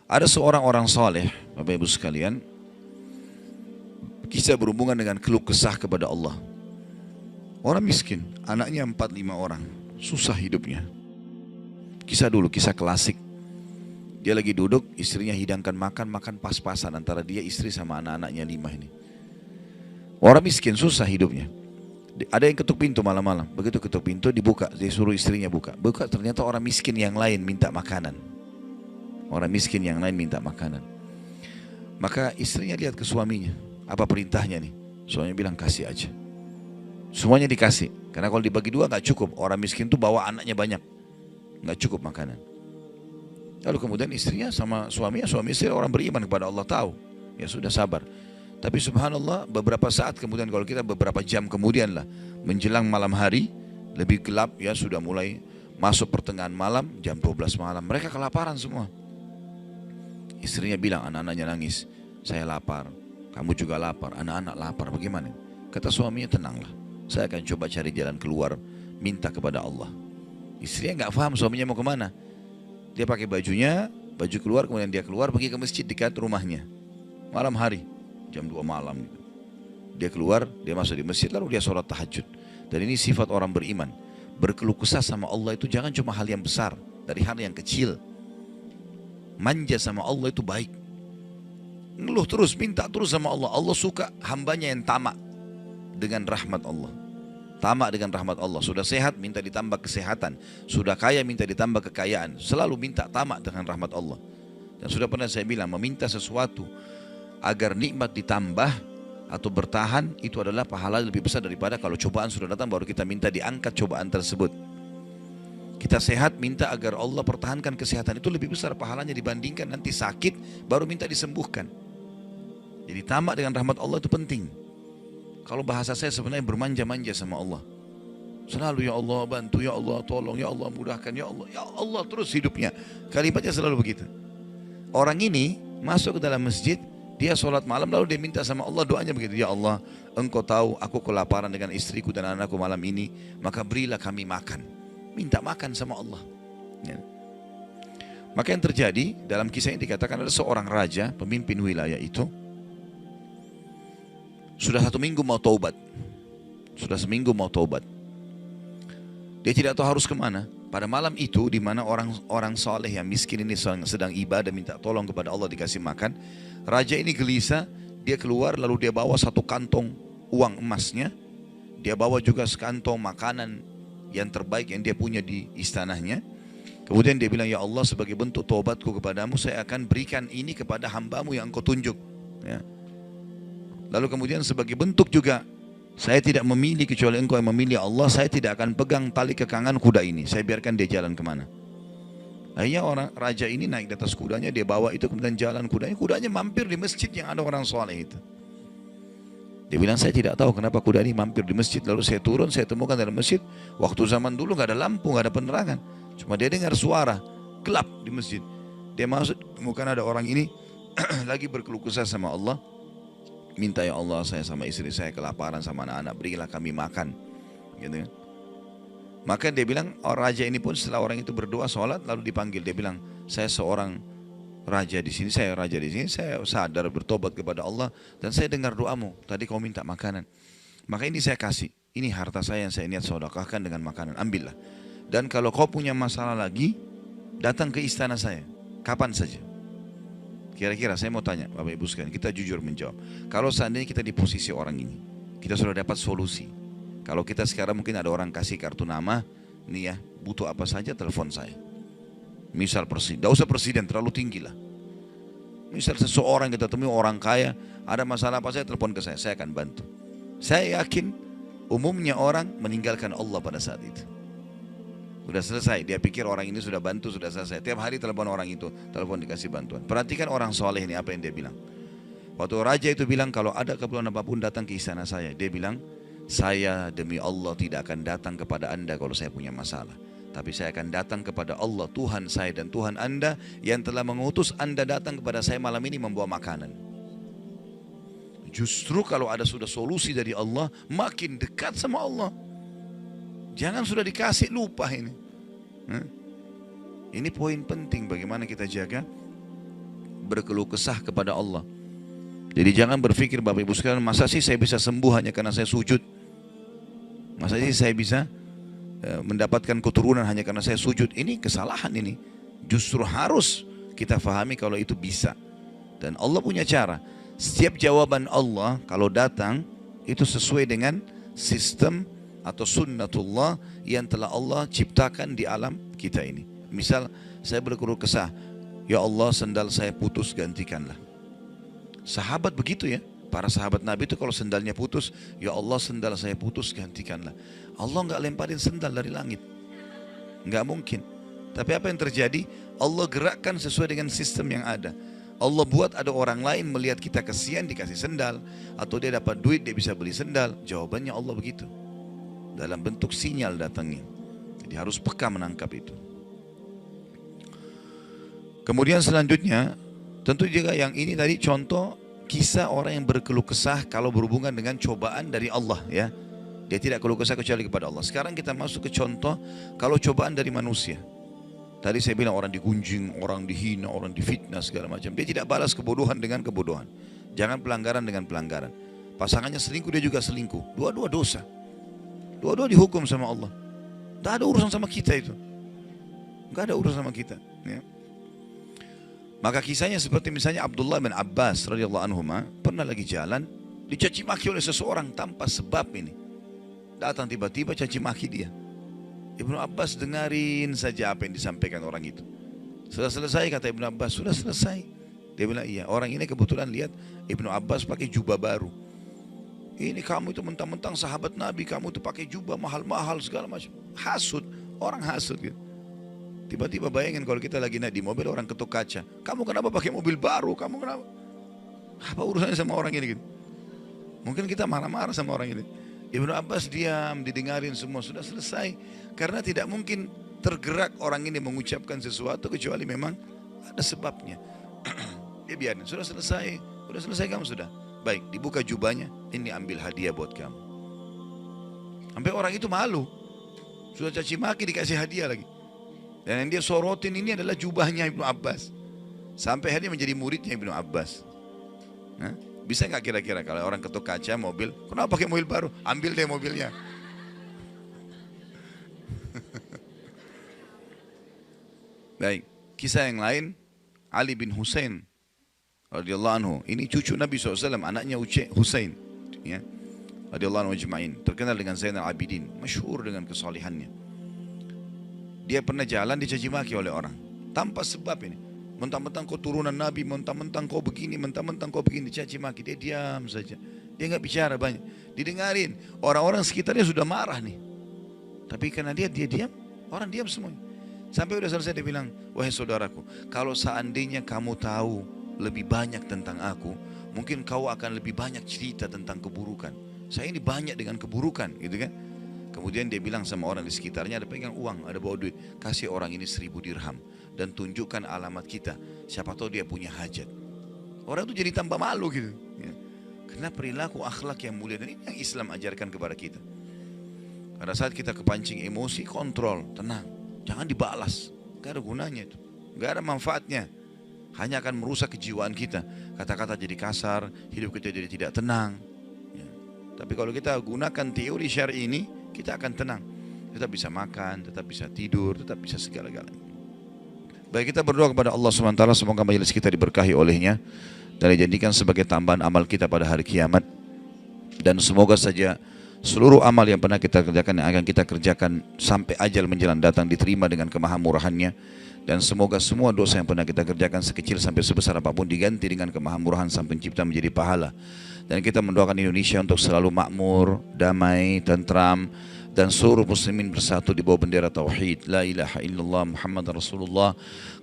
Ada seorang orang soleh, Bapak Ibu sekalian, kisah berhubungan dengan keluh kesah kepada Allah. Orang miskin, anaknya 4-5 orang, susah hidupnya. Kisah dulu, kisah klasik. Dia lagi duduk, istrinya hidangkan makan, makan pas-pasan antara dia, istri sama anak-anaknya 5 ini. Orang miskin, susah hidupnya. Ada yang ketuk pintu malam-malam, begitu ketuk pintu dibuka, dia suruh istrinya buka. Buka, ternyata orang miskin yang lain minta makanan. Orang miskin yang lain minta makanan. Maka istrinya lihat ke suaminya, apa perintahnya nih? Suaminya bilang kasih aja. Semuanya dikasih, karena kalau dibagi dua nggak cukup. Orang miskin tuh bawa anaknya banyak, nggak cukup makanan. Lalu kemudian istrinya sama suaminya, suami istri orang beriman kepada Allah, tahu. Ya sudah, sabar. Tapi subhanallah, beberapa saat kemudian, kalau kita beberapa jam kemudian lah, menjelang malam hari, lebih gelap ya, sudah mulai masuk pertengahan malam, jam 12 malam, mereka kelaparan semua. Istrinya bilang, anak-anaknya nangis, saya lapar, kamu juga lapar, anak-anak lapar, bagaimana? Kata suaminya, tenanglah, saya akan coba cari jalan keluar, minta kepada Allah. Istrinya nggak paham suaminya mau kemana. Dia pakai bajunya, baju keluar, kemudian dia keluar pergi ke masjid dekat rumahnya. Malam hari, jam 2 malam gitu. Dia keluar, dia masuk di masjid, lalu dia sholat tahajud. Dan ini sifat orang beriman. Berkeluh kesah sama Allah itu jangan cuma hal yang besar, dari hal yang kecil. Manja sama Allah itu baik. Ngeluh terus, minta terus sama Allah. Allah suka hambanya yang tamak dengan rahmat Allah. Tamak dengan rahmat Allah. Sudah sehat, minta ditambah kesehatan. Sudah kaya, minta ditambah kekayaan. Selalu minta tamak dengan rahmat Allah. Dan sudah pernah saya bilang, meminta sesuatu agar nikmat ditambah atau bertahan, itu adalah pahala lebih besar daripada kalau cobaan sudah datang baru kita minta diangkat cobaan tersebut. Kita sehat, minta agar Allah pertahankan kesehatan, itu lebih besar pahalanya dibandingkan nanti sakit baru minta disembuhkan. Jadi tamak dengan rahmat Allah itu penting. Kalau bahasa saya sebenarnya bermanja-manja sama Allah. Selalu ya Allah bantu, ya Allah tolong, ya Allah mudahkan, ya Allah terus hidupnya. Kalimatnya selalu begitu. Orang ini masuk ke dalam masjid, dia sholat malam lalu dia minta sama Allah, doanya begitu, ya Allah engkau tahu aku kelaparan dengan istriku dan anakku malam ini, maka berilah kami makan. Minta makan sama Allah ya. Maka yang terjadi dalam kisah ini dikatakan ada seorang raja, pemimpin wilayah itu, sudah 1 minggu mau taubat. Sudah seminggu mau taubat. Dia tidak tahu harus kemana. Pada malam itu, di mana orang soleh yang miskin ini sedang ibadah, minta tolong kepada Allah dikasih makan. Raja ini gelisah, dia keluar lalu dia bawa 1 kantong uang emasnya. Dia bawa juga sekantong makanan yang terbaik yang dia punya di istananya. Kemudian dia bilang, ya Allah sebagai bentuk taubatku kepadamu, saya akan berikan ini kepada hambamu yang engkau tunjuk ya. Lalu kemudian sebagai bentuk juga, saya tidak memilih kecuali engkau yang memilih Allah, saya tidak akan pegang tali kekangan kuda ini, saya biarkan dia jalan kemana. Akhirnya orang raja ini naik di atas kudanya, dia bawa itu kemudian jalan kudanya mampir di masjid yang ada orang soleh itu. Dia bilang, saya tidak tahu kenapa kuda ini mampir di masjid, lalu saya turun, saya temukan dalam masjid, waktu zaman dulu nggak ada lampu, nggak ada penerangan, cuma dia dengar suara, gelap di masjid. Dia masuk, temukan ada orang ini lagi berkeluh kesah sama Allah, minta ya Allah saya sama istri saya kelaparan sama anak-anak, berilah kami makan gitu kan. Maka dia bilang, raja ini pun setelah orang itu berdoa sholat lalu dipanggil, dia bilang, saya seorang raja di sini, saya raja di sini, saya sadar bertobat kepada Allah dan saya dengar doamu, tadi kau minta makanan, maka ini saya kasih, ini harta saya yang saya niat sedekahkan dengan makanan, ambillah. Dan kalau kau punya masalah lagi, datang ke istana saya kapan saja. Kira-kira saya mau tanya Bapak Ibu sekalian, kita jujur menjawab. Kalau seandainya kita di posisi orang ini, kita sudah dapat solusi. Kalau kita sekarang mungkin ada orang kasih kartu nama, nih ya, butuh apa saja telepon saya. Misal presiden, tidak usah presiden terlalu tinggi lah. Misal seseorang kita temui orang kaya, ada masalah apa saya telepon ke saya akan bantu. Saya yakin umumnya orang meninggalkan Allah pada saat itu. Sudah selesai, dia pikir orang ini sudah bantu, sudah selesai. Tiap hari telepon orang itu, telepon dikasih bantuan. Perhatikan orang soleh ini apa yang dia bilang. Waktu raja itu bilang kalau ada keperluan apapun datang ke istana saya. Dia bilang, saya demi Allah tidak akan datang kepada anda kalau saya punya masalah. Tapi saya akan datang kepada Allah, Tuhan saya dan Tuhan anda yang telah mengutus anda datang kepada saya malam ini membawa makanan. Justru kalau ada sudah solusi dari Allah, makin dekat sama Allah. Jangan sudah dikasih lupa ini. Ini poin penting bagaimana kita jaga berkeluh kesah kepada Allah. Jadi jangan berpikir Bapak Ibu sekalian, masa sih saya bisa sembuh hanya karena saya sujud? Masa sih saya bisa mendapatkan keturunan hanya karena saya sujud? Ini kesalahan ini. Justru harus kita fahami kalau itu bisa. Dan Allah punya cara. Setiap jawaban Allah kalau datang itu sesuai dengan sistem atau sunnatullah yang telah Allah ciptakan di alam kita ini. Misal saya berkeluh kesah, ya Allah sendal saya putus, gantikanlah. Sahabat begitu ya, para sahabat Nabi itu kalau sendalnya putus, ya Allah sendal saya putus, gantikanlah. Allah nggak lemparin sendal dari langit, nggak mungkin. Tapi apa yang terjadi? Allah gerakkan sesuai dengan sistem yang ada. Allah buat ada orang lain melihat kita kasihan dikasih sendal, atau dia dapat duit dia bisa beli sendal. Jawabannya Allah begitu, dalam bentuk sinyal datangnya. Jadi harus peka menangkap itu. Kemudian selanjutnya, tentu juga yang ini tadi contoh kisah orang yang berkeluh kesah kalau berhubungan dengan cobaan dari Allah ya. Dia tidak keluh kesah kecuali kepada Allah. Sekarang kita masuk ke contoh kalau cobaan dari manusia. Tadi saya bilang orang digunjing, orang dihina, orang difitnah segala macam. Dia tidak balas kebodohan dengan kebodohan. Jangan pelanggaran dengan pelanggaran. Pasangannya selingkuh, dia juga selingkuh. Dua-dua dosa. Dua-dua dihukum sama Allah. Tidak ada urusan sama kita itu. Tidak ada urusan sama kita. Ya. Maka kisahnya seperti misalnya Abdullah bin Abbas radhiyallahu anhu pernah lagi jalan dicaci maki oleh seseorang tanpa sebab ini. Datang tiba-tiba caci maki dia. Ibnu Abbas dengarin saja apa yang disampaikan orang itu. Sudah selesai kata Ibnu Abbas, sudah selesai. Dia bilang iya, orang ini kebetulan lihat Ibnu Abbas pakai jubah baru. Ini kamu itu mentang-mentang sahabat Nabi, kamu itu pakai jubah mahal-mahal segala macam. Hasud, orang hasud gitu. Tiba-tiba bayangin kalau kita lagi naik di mobil orang ketuk kaca. Kamu kenapa pakai mobil baru? Kamu kenapa? Apa urusannya sama orang ini gitu? Mungkin kita marah-marah sama orang ini. Ibnu Abbas diam, didengarin semua, sudah selesai. Karena tidak mungkin tergerak orang ini mengucapkan sesuatu kecuali memang ada sebabnya. Dia biarin, sudah selesai kamu sudah. Baik, dibuka jubahnya, ini ambil hadiah buat kamu. Sampai orang itu malu. Sudah caci maki dikasih hadiah lagi. Dan yang dia sorotin ini adalah jubahnya Ibnu Abbas. Sampai akhirnya menjadi muridnya Ibnu Abbas. Nah, bisa nggak kira-kira kalau orang ketuk kaca mobil, kenapa pakai mobil baru? Ambil deh mobilnya. Baik, kisah yang lain, Ali bin Husain radhiyallahu anhu. Ini cucu Nabi SAW, anaknya Husain. Ya, radhiyallahu anhu ajma'in. Terkenal dengan Zainal Abidin, masyhur dengan kesalihannya. Dia pernah jalan dicaci maki oleh orang tanpa sebab ini. Mentang-mentang kau turunan Nabi, mentang-mentang kau begini, mentang-mentang kau begini, dicaci maki. Dia diam saja. Dia nggak bicara banyak. Didengarin. Orang-orang sekitarnya sudah marah nih. Tapi karena dia diam, orang diam semuanya. Sampai udah selesai dia bilang, wahai saudaraku, kalau seandainya kamu tahu lebih banyak tentang aku, mungkin kau akan lebih banyak cerita tentang keburukan. Saya ini banyak dengan keburukan, gitu kan? Kemudian dia bilang sama orang di sekitarnya, ada pegang uang, ada bawa duit, kasih orang ini 1000 dirham dan tunjukkan alamat kita. Siapa tahu dia punya hajat. Orang itu jadi tambah malu gitu. Ya. Karena perilaku akhlak yang mulia dan ini yang Islam ajarkan kepada kita. Pada saat kita kepancing emosi, kontrol, tenang, jangan dibalas. Gak ada gunanya itu, gak ada manfaatnya. Hanya akan merusak kejiwaan kita. Kata-kata jadi kasar, hidup kita jadi tidak tenang. Ya. Tapi kalau kita gunakan teori syar'i ini, kita akan tenang, tetap bisa makan, tetap bisa tidur, tetap bisa segala-galanya. Baik, kita berdoa kepada Allah SWT, semoga majelis kita diberkahi olehnya dan dijadikan sebagai tambahan amal kita pada hari kiamat. Dan semoga saja seluruh amal yang pernah kita kerjakan, yang akan kita kerjakan sampai ajal menjelang datang diterima dengan kemahamurahannya. Dan semoga semua dosa yang pernah kita kerjakan sekecil sampai sebesar apapun diganti dengan kemahamurahan Sang Pencipta menjadi pahala. Dan kita mendoakan Indonesia untuk selalu makmur, damai, tentram, dan seluruh muslimin bersatu di bawah bendera tauhid la ilaha illallah Muhammad Rasulullah,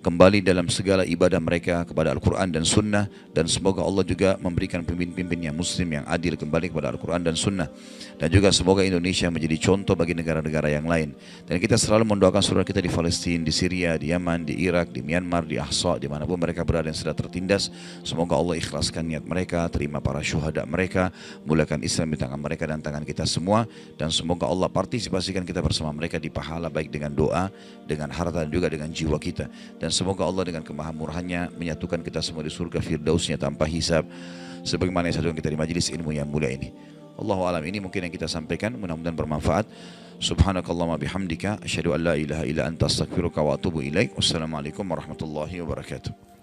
kembali dalam segala ibadah mereka kepada Al-Quran dan Sunnah. Dan semoga Allah juga memberikan pemimpin-pemimpin yang muslim yang adil kembali kepada Al-Quran dan Sunnah. Dan juga semoga Indonesia menjadi contoh bagi negara-negara yang lain. Dan kita selalu mendoakan saudara kita di Palestina, di Syria, di Yaman, di Irak, di Myanmar, di Ahsa, dimanapun mereka berada yang sedang tertindas. Semoga Allah ikhlaskan niat mereka, terima para syuhada mereka, mulakan Islam di tangan mereka dan tangan kita semua. Dan semoga Allah partisipasikan kita bersama mereka di pahala, baik dengan doa, dengan harta, dan juga dengan jiwa kita. Dan semoga Allah dengan kemahamurahannya menyatukan kita semua di surga firdausnya tanpa hisab, sebagaimana yang satukan kita di majelis ilmu yang mulia ini. Allahu alam, ini mungkin yang kita sampaikan, mudah-mudahan bermanfaat. Subhanakallahumma bihamdika asyhadu an la ilaha illa anta astaghfiruka wa atubu ilaik. Wassalamualaikum warahmatullahi wabarakatuh.